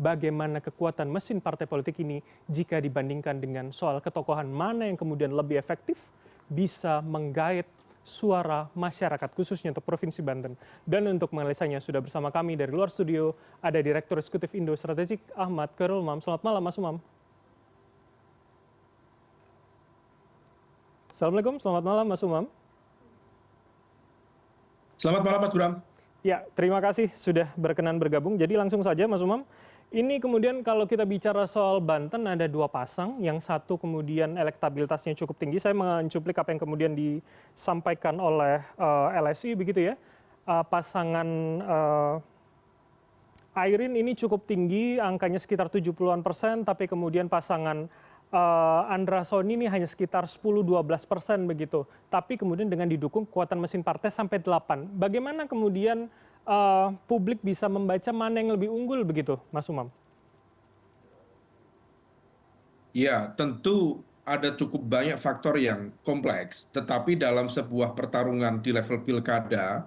bagaimana kekuatan mesin partai politik ini jika dibandingkan dengan soal ketokohan mana yang kemudian lebih efektif bisa menggait suara masyarakat khususnya untuk Provinsi Banten. Dan untuk menganalisanya sudah bersama kami dari luar studio ada Direktur Eksekutif Indo Strategik Ahmad Khairul Umam. Selamat malam Mas Umam. Assalamualaikum, selamat malam Mas Umam. Selamat malam Mas Bram. Ya, terima kasih sudah berkenan bergabung. Jadi langsung saja Mas Umam, ini kemudian kalau kita bicara soal Banten ada dua pasang, yang satu kemudian elektabilitasnya cukup tinggi. Saya mencuplik apa yang kemudian disampaikan oleh LSI begitu ya. Pasangan Airin ini cukup tinggi, angkanya sekitar 70-an%, tapi kemudian pasangan Andra Soni ini hanya sekitar 10-12% begitu. Tapi kemudian dengan didukung kekuatan mesin partai sampai 8. Bagaimana kemudian publik bisa membaca mana yang lebih unggul begitu, Mas Umam? Ya, tentu ada cukup banyak faktor yang kompleks, tetapi dalam sebuah pertarungan di level pilkada,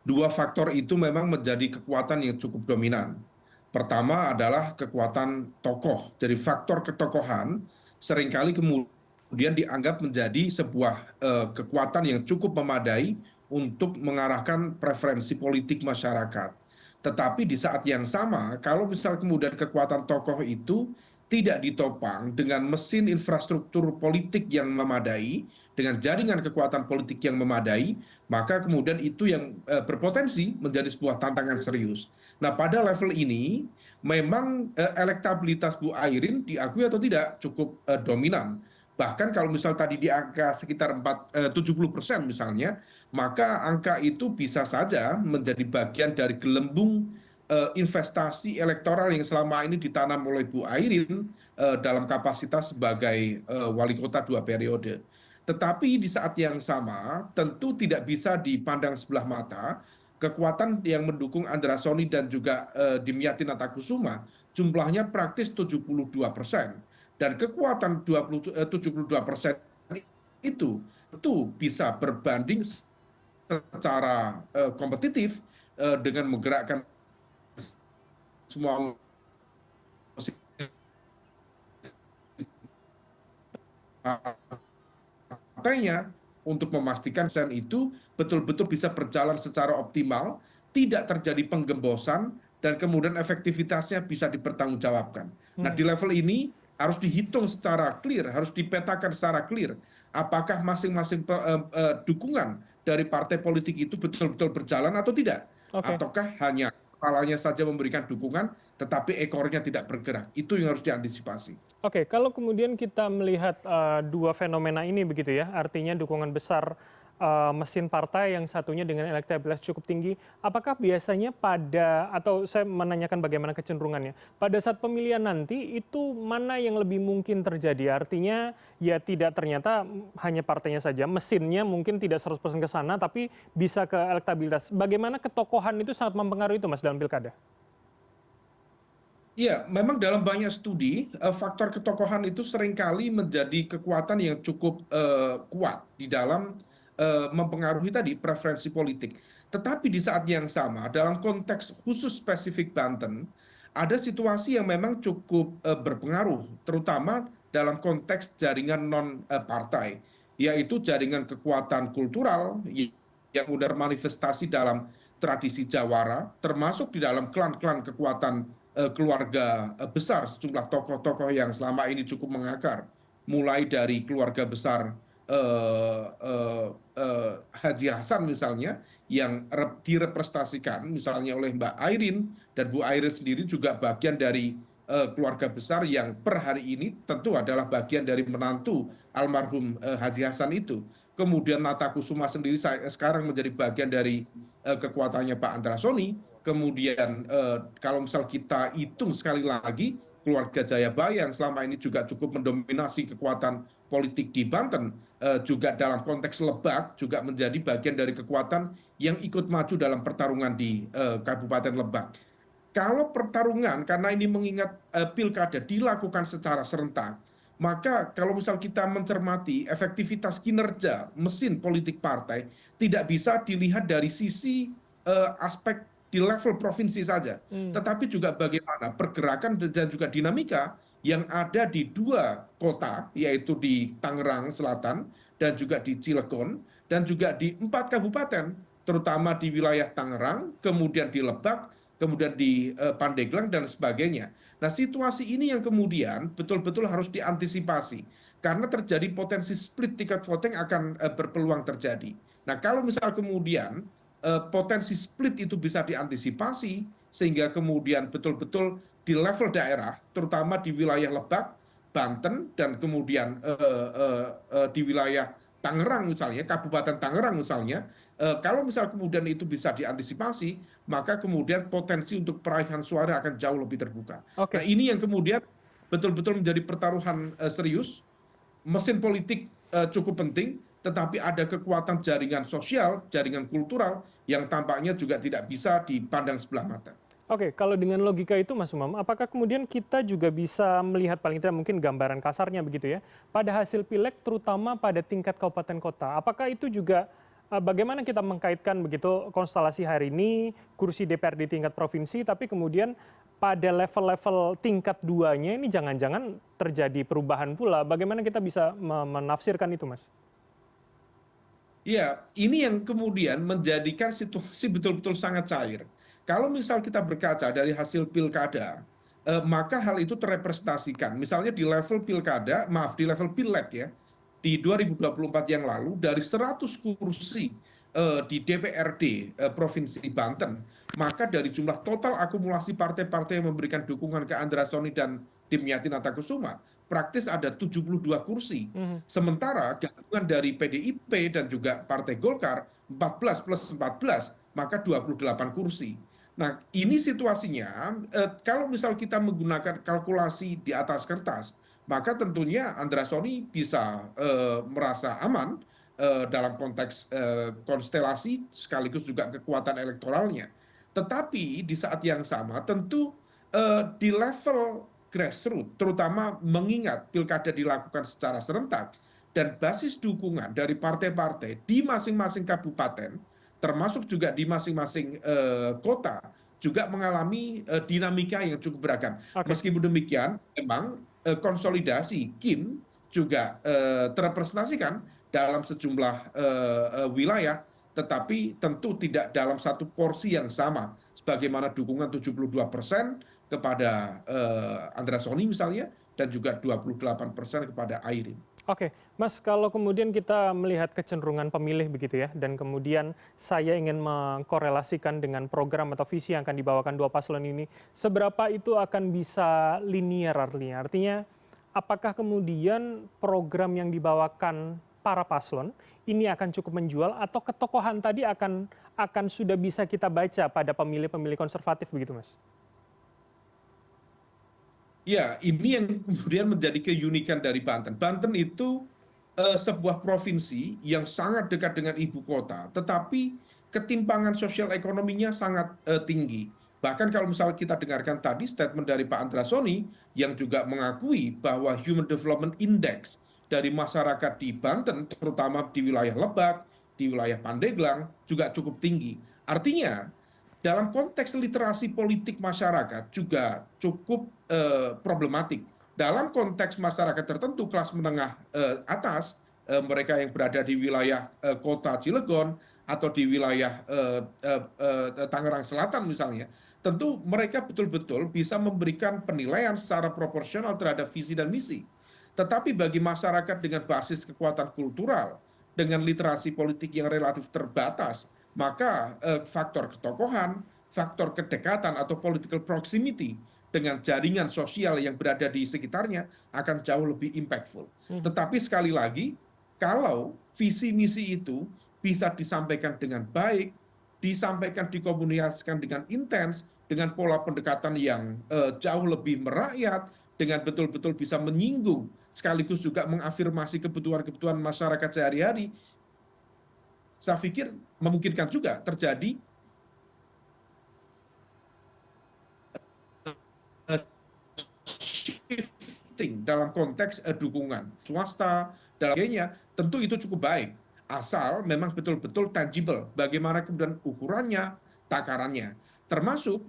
dua faktor itu memang menjadi kekuatan yang cukup dominan. Pertama adalah kekuatan tokoh, jadi faktor ketokohan seringkali kemudian dianggap menjadi sebuah kekuatan yang cukup memadai untuk mengarahkan preferensi politik masyarakat. Tetapi di saat yang sama, kalau misal kemudian kekuatan tokoh itu tidak ditopang dengan mesin infrastruktur politik yang memadai, dengan jaringan kekuatan politik yang memadai, maka kemudian itu yang berpotensi menjadi sebuah tantangan serius. Nah, pada level ini memang elektabilitas Bu Airin diakui atau tidak cukup dominan. Bahkan kalau misal tadi di angka sekitar 70% misalnya, maka angka itu bisa saja menjadi bagian dari gelembung investasi elektoral yang selama ini ditanam oleh Bu Airin dalam kapasitas sebagai wali kota 2 periode. Tetapi di saat yang sama tentu tidak bisa dipandang sebelah mata kekuatan yang mendukung Andra Soni dan juga Dimyati Natakusuma jumlahnya praktis 72%. Dan kekuatan 72% itu bisa berbanding secara kompetitif dengan menggerakkan semua partainya untuk memastikan sen itu betul-betul bisa berjalan secara optimal, tidak terjadi penggembosan, dan kemudian efektivitasnya bisa dipertanggungjawabkan. Nah, di level ini harus dihitung secara clear, harus dipetakan secara clear, apakah masing-masing dukungan dari partai politik itu betul-betul berjalan atau tidak, Oke. ataukah hanya kepalanya saja memberikan dukungan, tetapi ekornya tidak bergerak. Itu yang harus diantisipasi. Oke, kalau kemudian kita melihat dua fenomena ini begitu ya, artinya dukungan besar mesin partai yang satunya dengan elektabilitas cukup tinggi, apakah biasanya atau saya menanyakan bagaimana kecenderungannya, pada saat pemilihan nanti itu mana yang lebih mungkin terjadi? Artinya ya tidak ternyata hanya partainya saja, mesinnya mungkin tidak 100% ke sana, tapi bisa ke elektabilitas. Bagaimana ketokohan itu sangat mempengaruhi itu Mas dalam pilkada? Iya, memang dalam banyak studi, faktor ketokohan itu seringkali menjadi kekuatan yang cukup kuat di dalam mempengaruhi tadi preferensi politik. Tetapi di saat yang sama, dalam konteks khusus spesifik Banten, ada situasi yang memang cukup berpengaruh, terutama dalam konteks jaringan non-partai, yaitu jaringan kekuatan kultural yang udah manifestasi dalam tradisi Jawara, termasuk di dalam klan-klan kekuatan keluarga besar, sejumlah tokoh-tokoh yang selama ini cukup mengakar, mulai dari keluarga besar Haji Hasan misalnya, yang direpresentasikan misalnya oleh Mbak Airin, dan Bu Airin sendiri juga bagian dari keluarga besar yang per hari ini tentu adalah bagian dari menantu almarhum Haji Hasan itu. Kemudian Nata Kusuma sendiri sekarang menjadi bagian dari kekuatannya Pak Andra Soni. Kemudian kalau misal kita hitung sekali lagi, keluarga Jayabaya yang selama ini juga cukup mendominasi kekuatan politik di Banten, juga dalam konteks Lebak juga menjadi bagian dari kekuatan yang ikut maju dalam pertarungan di Kabupaten Lebak. Kalau pertarungan, karena ini mengingat pilkada dilakukan secara serentak, maka kalau misal kita mencermati efektivitas kinerja mesin politik partai, tidak bisa dilihat dari sisi aspek di level provinsi saja, Hmm. tetapi juga bagaimana pergerakan dan juga dinamika yang ada di dua kota, yaitu di Tangerang Selatan dan juga di Cilegon, dan juga di 4 kabupaten, terutama di wilayah Tangerang, kemudian di Lebak, kemudian di Pandeglang, dan sebagainya. Nah, situasi ini yang kemudian betul-betul harus diantisipasi, karena terjadi potensi split ticket voting akan berpeluang terjadi. Nah, kalau misal kemudian potensi split itu bisa diantisipasi, sehingga kemudian betul-betul di level daerah, terutama di wilayah Lebak, Banten, dan kemudian di wilayah Tangerang misalnya, Kabupaten Tangerang misalnya, kalau misal kemudian itu bisa diantisipasi, maka kemudian potensi untuk peraihan suara akan jauh lebih terbuka. Nah, Oke. ini yang kemudian betul-betul menjadi pertaruhan serius. Mesin politik cukup penting, tetapi ada kekuatan jaringan sosial, jaringan kultural yang tampaknya juga tidak bisa dipandang sebelah mata. Oke, kalau dengan logika itu Mas Umam, apakah kemudian kita juga bisa melihat paling tidak mungkin gambaran kasarnya begitu ya, pada hasil pileg terutama pada tingkat kabupaten kota. Apakah itu juga bagaimana kita mengkaitkan begitu konstelasi hari ini, kursi DPR di tingkat provinsi, tapi kemudian pada level-level tingkat duanya ini jangan-jangan terjadi perubahan pula. Bagaimana kita bisa menafsirkan itu, Mas? Ya, ini yang kemudian menjadikan situasi betul-betul sangat cair. Kalau misal kita berkaca dari hasil pilkada, maka hal itu terrepresentasikan. Misalnya di level pilkada, maaf, di level pileg ya, di 2024 yang lalu, dari 100 kursi di DPRD Provinsi Banten, maka dari jumlah total akumulasi partai-partai yang memberikan dukungan ke Andra Soni dan Dimyati Natakusuma, praktis ada 72 kursi. Mhm. Sementara gabungan dari PDIP dan juga Partai Golkar 14 plus 14, maka 28 kursi. Nah, ini situasinya kalau misal kita menggunakan kalkulasi di atas kertas, maka tentunya Andra Soni bisa merasa aman dalam konteks konstelasi sekaligus juga kekuatan elektoralnya. Tetapi di saat yang sama tentu di level grassroots, terutama mengingat pilkada dilakukan secara serentak dan basis dukungan dari partai-partai di masing-masing kabupaten, termasuk juga di masing-masing kota, juga mengalami dinamika yang cukup beragam. Oke. Meskipun demikian, memang konsolidasi Kim juga terrepresentasikan dalam sejumlah wilayah, tetapi tentu tidak dalam satu porsi yang sama. Sebagaimana dukungan 72% kepada Andra Soni misalnya, dan juga 28% kepada Airin. Oke, Mas, kalau kemudian kita melihat kecenderungan pemilih begitu ya, dan kemudian saya ingin mengkorelasikan dengan program atau visi yang akan dibawakan dua paslon ini, seberapa itu akan bisa linear artinya? Artinya, apakah kemudian program yang dibawakan para paslon ini akan cukup menjual atau ketokohan tadi akan sudah bisa kita baca pada pemilih-pemilih konservatif begitu, Mas? Ya, ini yang kemudian menjadi keunikan dari Banten. Banten itu sebuah provinsi yang sangat dekat dengan ibu kota, tetapi ketimpangan sosial ekonominya sangat tinggi. Bahkan kalau misalnya kita dengarkan tadi statement dari Pak Andra Soni yang juga mengakui bahwa Human Development Index dari masyarakat di Banten, terutama di wilayah Lebak, di wilayah Pandeglang, juga cukup tinggi. Artinya, dalam konteks literasi politik masyarakat juga cukup problematik. Dalam konteks masyarakat tertentu, kelas menengah atas, mereka yang berada di wilayah kota Cilegon atau di wilayah Tangerang Selatan misalnya, tentu mereka betul-betul bisa memberikan penilaian secara proporsional terhadap visi dan misi. Tetapi bagi masyarakat dengan basis kekuatan kultural, dengan literasi politik yang relatif terbatas, maka faktor ketokohan, faktor kedekatan atau political proximity dengan jaringan sosial yang berada di sekitarnya akan jauh lebih impactful. Mhm. Tetapi sekali lagi, kalau visi misi itu bisa disampaikan dengan baik, disampaikan dikomunikasikan dengan intens, dengan pola pendekatan yang jauh lebih merakyat, dengan betul-betul bisa menyinggung sekaligus juga mengafirmasi kebutuhan-kebutuhan masyarakat sehari-hari, saya pikir memungkinkan juga terjadi shifting dalam konteks dukungan swasta dalam sebagainya, tentu itu cukup baik asal memang betul-betul tangible bagaimana kemudian ukurannya, takarannya. Termasuk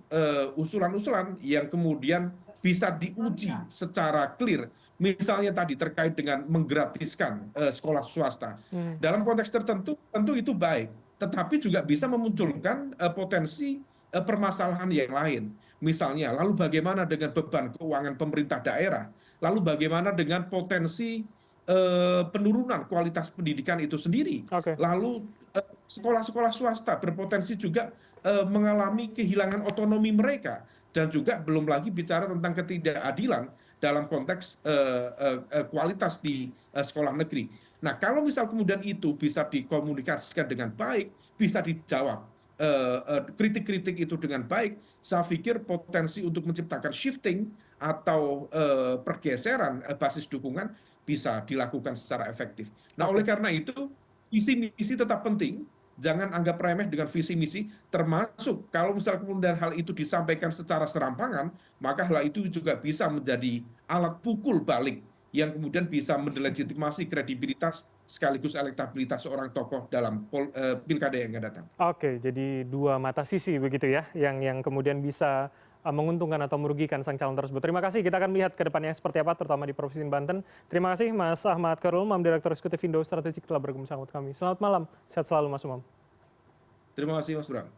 usulan-usulan yang kemudian bisa diuji secara clear. Misalnya tadi terkait dengan menggratiskan sekolah swasta. Hmm, Dalam konteks tertentu, tentu itu baik. Tetapi juga bisa memunculkan potensi permasalahan yang lain. Misalnya, lalu bagaimana dengan beban keuangan pemerintah daerah? Lalu bagaimana dengan potensi penurunan kualitas pendidikan itu sendiri? oke. Lalu sekolah-sekolah swasta berpotensi juga mengalami kehilangan otonomi mereka, dan juga belum lagi bicara tentang ketidakadilan dalam konteks kualitas di sekolah negeri. Nah, kalau misal kemudian itu bisa dikomunikasikan dengan baik, bisa dijawab kritik-kritik itu dengan baik, saya pikir potensi untuk menciptakan shifting atau pergeseran basis dukungan bisa dilakukan secara efektif. Nah, oleh Oke. karena itu, visi misi tetap penting. Jangan anggap remeh dengan visi misi, termasuk kalau misal kemudian hal itu disampaikan secara serampangan, maka hal itu juga bisa menjadi alat pukul balik yang kemudian bisa mendelegitimasi kredibilitas sekaligus elektabilitas seorang tokoh dalam pilkada yang akan datang. Oke, jadi dua mata sisi begitu ya, yang kemudian bisa menguntungkan atau merugikan sang calon tersebut. Terima kasih, kita akan lihat ke depannya seperti apa, terutama di Provinsi Banten. Terima kasih Mas Ahmad Khairul Umam, Direktur Eksekutif Indo Strategik telah bergabung bersama kami. Selamat malam, sehat selalu Mas Umam. Terima kasih Mas Bram.